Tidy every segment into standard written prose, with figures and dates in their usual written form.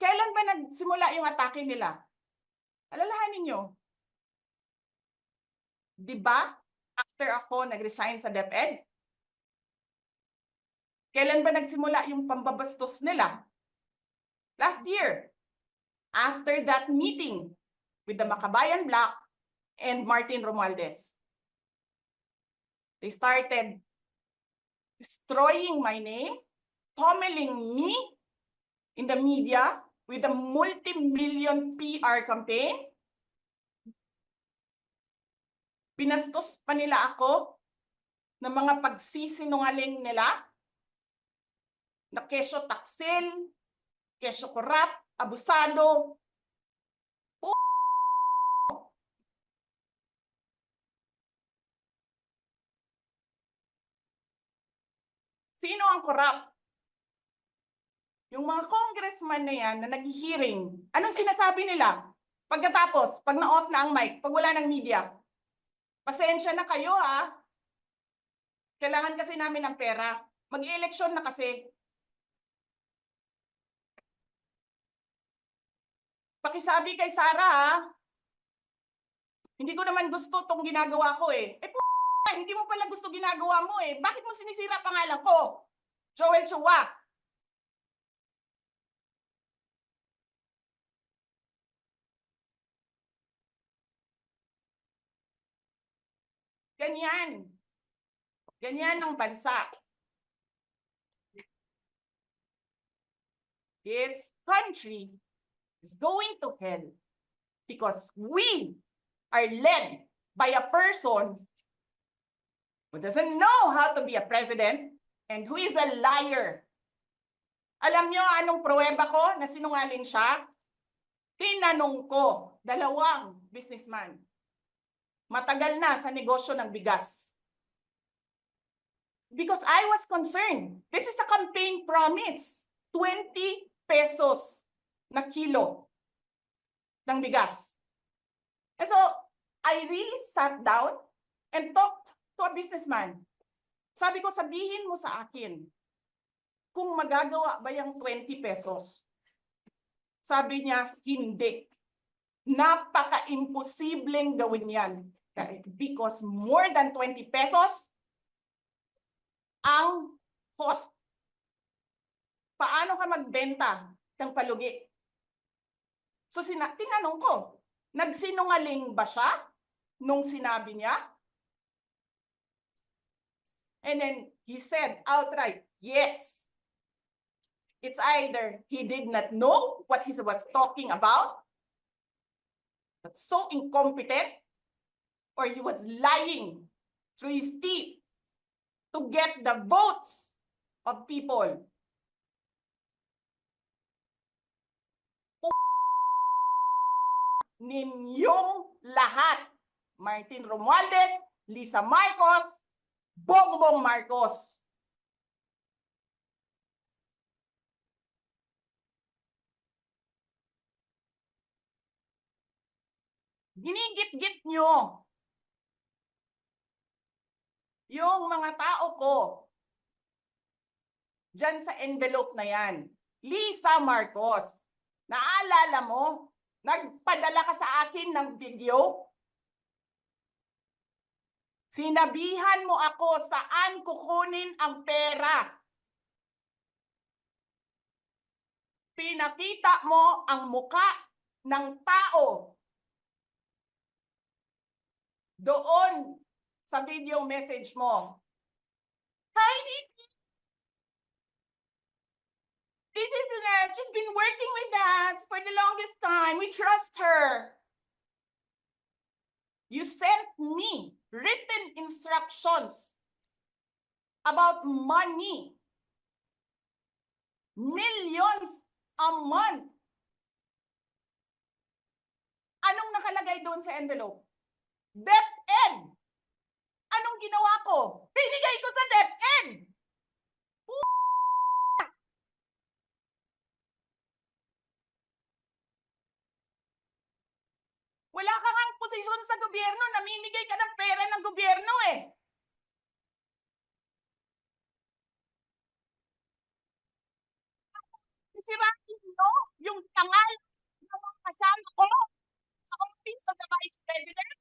Kailan ba nagsimula yung atake nila? Alalahanin nyo. Di ba? After ako nag-resign sa DepEd? Kailan ba nagsimula yung pambabastos nila? Last year. After that meeting with the Makabayan Bloc and Martin Romualdez. They started destroying my name, pummeling me in the media with a multi-million PR campaign. Pinastos pa nila ako ng mga pagsisinungaling nila na kesyo taksil, kesyo korap, abusado. Sino ang korap? Yung mga congressman na yan na nag-hearing, anong sinasabi nila? Pagkatapos, pag na-off na ang mic, pag wala ng media, pasensya na kayo ha. Kailangan kasi namin ng pera. Mag-eleksyon na kasi. Pakisabi kay Sara ha. Hindi ko naman gusto tong ginagawa ko eh. Hindi mo pala gusto ginagawa mo eh. Bakit mo sinisira pangalan ko? Joel Chua. Ganyan. Ganyan ang bansa. This country is going to hell because we are led by a person who doesn't know how to be a president and who is a liar. Alam nyo anong pruweba ko na sinungaling siya? Tinanong ko, dalawang businessman. Matagal na sa negosyo ng bigas. Because I was concerned. This is a campaign promise. 20 pesos na kilo ng bigas. And so, I really sat down and talked to a businessman. Sabi ko, sabihin mo sa akin, kung magagawa ba yung 20 pesos? Sabi niya, hindi. Napaka-imposibleng gawin yan. Because more than 20 pesos ang cost. Paano ka magbenta ng palugi? So, tinanong ko, nagsinungaling ba siya nung sinabi niya? And then he said outright, yes. It's either he did not know what he was talking about, that's so incompetent, or he was lying through his teeth to get the votes of people. Ninyong lahat, Martin Romualdez, Lisa Marcos, Bongbong Marcos. Ginigit-git nyo yung mga tao ko dyan sa envelope na yan. Lisa Marcos, naalala mo, nagpadala ka sa akin ng video? Sinabihan mo ako saan kukunin ang pera. Pinakita mo ang muka ng tao doon sa video message mo. Hi, Nikki. This is she's been working with us for the longest time. We trust her. You sent me written instructions about money. Millions a month. Anong nakalagay doon sa envelope? DepEd. Anong ginawa ko? Binigay ko sa DepEd. Wala ka ngang posisyon sa gobyerno, namimigay ka ng pera ng gobyerno eh. Sirain mo yung pangalan ng mga kasama ko sa Office of the Vice President?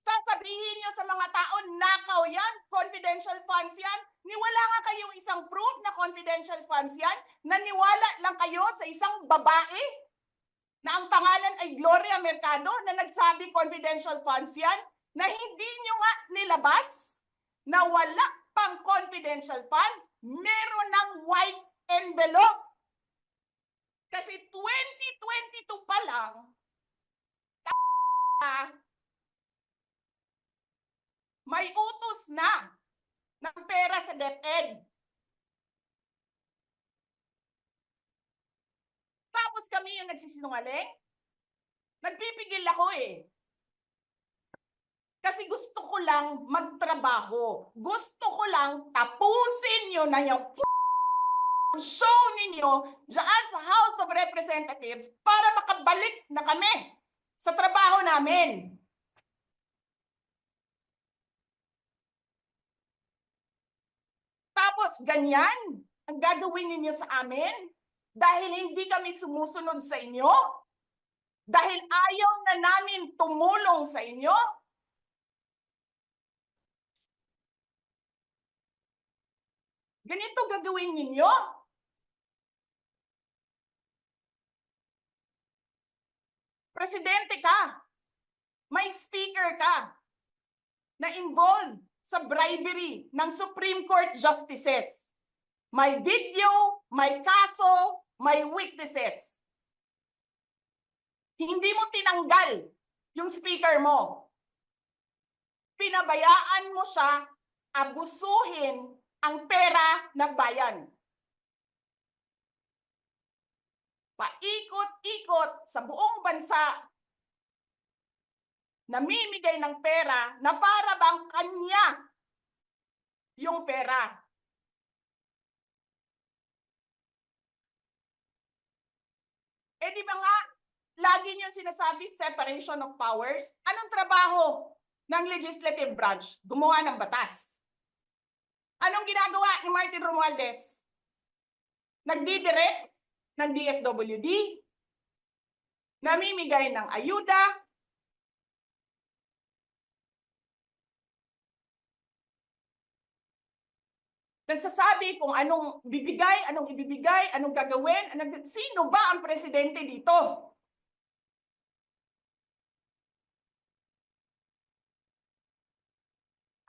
Sasabihin nyo sa mga tao, nakaw yan, confidential funds yan. Niwala nga kayong isang proof na confidential funds yan. Naniwala lang kayo sa isang babae na ang pangalan ay Gloria Mercado na nagsabi confidential funds yan, na hindi nyo nga nilabas na wala pang confidential funds, meron ng white envelope. Kasi 2022 pa lang, may utos na ng pera sa DepEd. Tapos kami yung nagsisinungaling? Nagpipigil ako eh. Kasi gusto ko lang magtrabaho. Gusto ko lang tapusin nyo na yung show ninyo dyan sa House of Representatives para makabalik na kami sa trabaho namin. Tapos ganyan ang gagawin ninyo sa amin dahil hindi kami sumusunod sa inyo? Dahil ayaw na namin tumulong sa inyo? Ganito gagawin ninyo? Presidente ka, may speaker ka na involved sa bribery ng Supreme Court justices. May video, may kaso, may witnesses. Hindi mo tinanggal yung speaker mo. Pinabayaan mo siya abusuhin ang pera ng bayan. Paikot-ikot sa buong bansa, namimigay ng pera na para bang kanya yung pera. Eh di ba nga, lagi niyo sinasabi separation of powers? Anong trabaho ng legislative branch? Gumawa ng batas. Anong ginagawa ni Martin Romualdez? Nagdidirect ng DSWD, namimigay ng ayuda, nagsasabi kung anong bibigay, anong ibibigay, anong gagawin, sino ba ang presidente dito?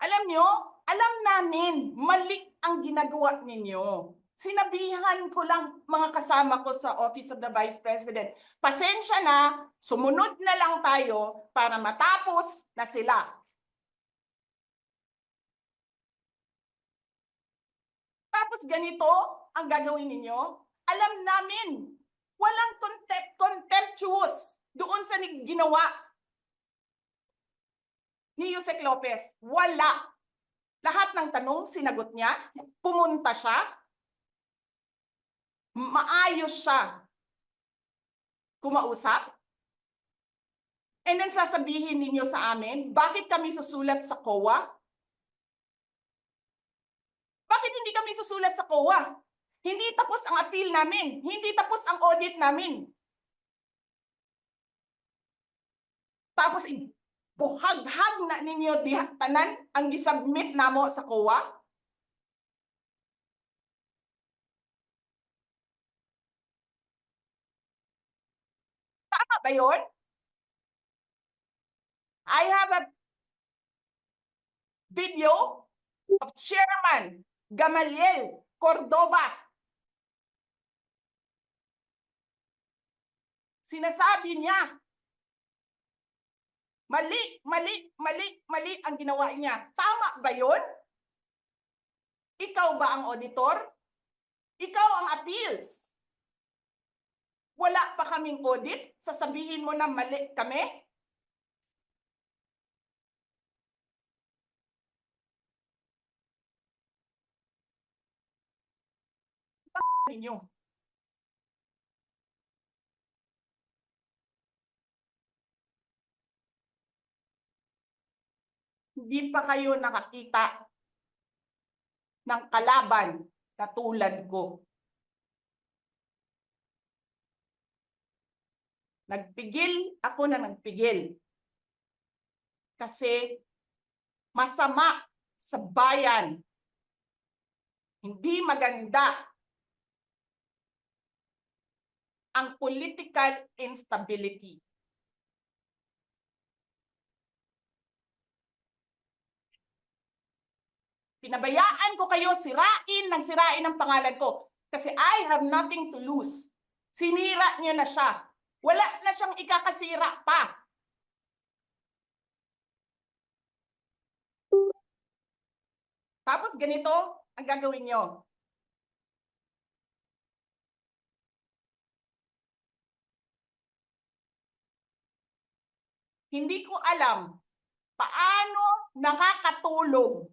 Alam nyo, alam namin, mali ang ginagawa ninyo. Sinabihan ko lang mga kasama ko sa Office of the Vice President, pasensya na, sumunod na lang tayo para matapos na sila. Tapos ganito ang gagawin ninyo? Alam namin, walang contemptuous doon sa ginawa ni Yusek Lopez. Wala. Lahat ng tanong, sinagot niya. Pumunta siya. Maayos siya kumausap. And then sasabihin ninyo sa amin, bakit kami susulat sa COA? Bakit hindi kami susulat sa COA? Hindi tapos ang appeal namin. Hindi tapos ang audit namin. Tapos buhaghag na ninyo tanan ang gisubmit namo sa COA? Tama ba yun? I have a video of Chairman Gamaliel Cordoba. Sinasabi niya, mali ang ginawa niya. Tama ba yun? Ikaw ba ang auditor? Ikaw ang appeals. Wala pa kaming audit? Sasabihin mo na mali kami? Ninyo. Hindi pa kayo nakakita ng kalaban katulad ko. Nagpigil ako na nagpigil. Kasi masama sa bayan. Hindi maganda ang political instability. Pinabayaan ko kayo sirain ng pangalan ko kasi I have nothing to lose. Sinira niyo na siya. Wala na siyang ikakasira pa. Tapos ganito ang gagawin niyo. Hindi ko alam paano nakakatulog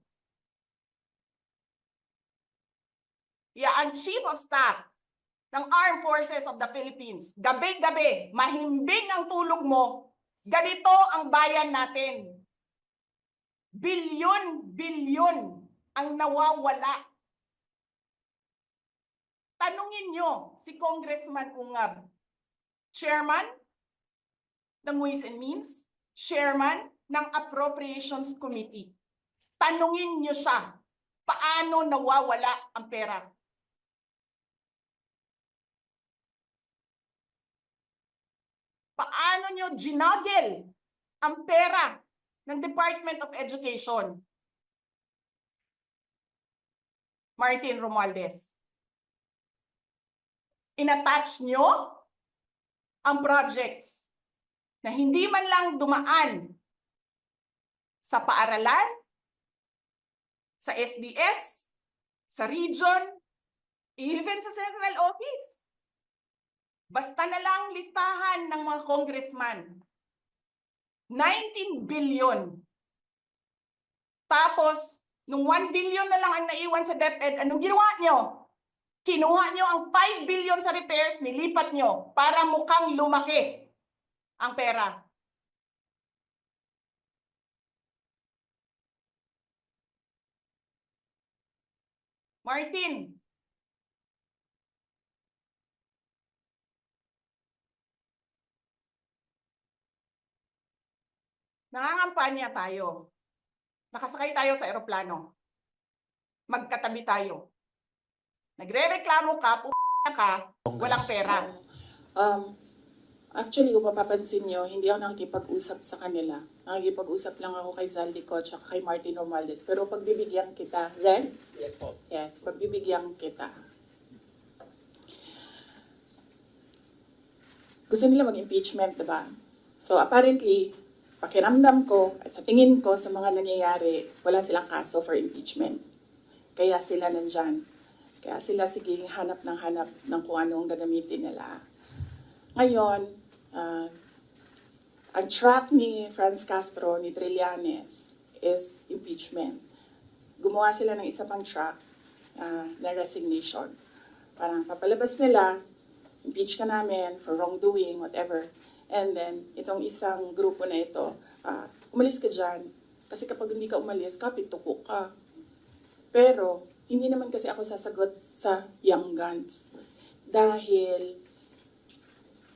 ang Chief of Staff ng Armed Forces of the Philippines. Gabi-gabi, mahimbing ang tulog mo. Ganito ang bayan natin. Bilyon-bilyon ang nawawala. Tanungin nyo si Congressman Ungab, Chairman ng Ways and Means, Chairman ng Appropriations Committee. Tanungin nyo siya, paano nawawala ang pera? Paano nyo ginagel ang pera ng Department of Education? Martin Romualdez. Inattach nyo ang projects na hindi man lang dumaan sa paaralan, sa SDS, sa region, even sa central office. Basta na lang listahan ng mga congressman. 19 billion. Tapos, nung 1 billion na lang ang naiwan sa DepEd, anong ginawa nyo? Kinuha nyo ang 5 billion sa repairs, nilipat nyo para mukhang lumaki ang pera. Martin, nangangampanya tayo. Nakasakay tayo sa eroplano. Magkatabi tayo. Nagre-reklamo ka, ka, walang pera. Actually, kung mapapansin nyo, hindi ako nakikipag-usap sa kanila. Nakikipag-usap lang ako kay Zaldico at kay Martin Romualdez. Pero pagbibigyan kita, Ren? Yes po. Yes, pagbibigyan kita. Gusto nila mag-impeachment, diba? So apparently, pakiramdam ko at sa tingin ko sa mga nangyayari, wala silang kaso for impeachment. Kaya sila nandyan. Kaya sila sige hanap ng kung ano ang gagamitin nila. Ngayon, ang track ni Franz Castro, ni Trillanes, is impeachment. Gumawa sila ng isa pang track na resignation. Parang papalabas nila, impeach ka namin for wrongdoing, whatever. And then, itong isang grupo na ito, umalis ka dyan. Kasi kapag hindi ka umalis, kapituko ka. Pero, hindi naman kasi ako sasagot sa Young Guns. Dahil,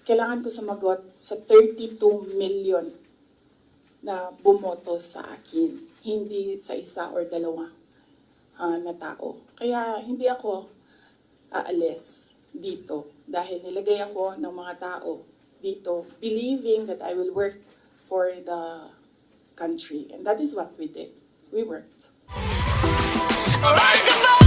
kailangan ko sumagot sa 32 million na bumoto sa akin. Hindi sa isa or dalawa na tao. Kaya, hindi ako aalis dito. Dahil nilagay ako ng mga tao dito, believing that I will work for the country. And that is what we did. We worked. Like a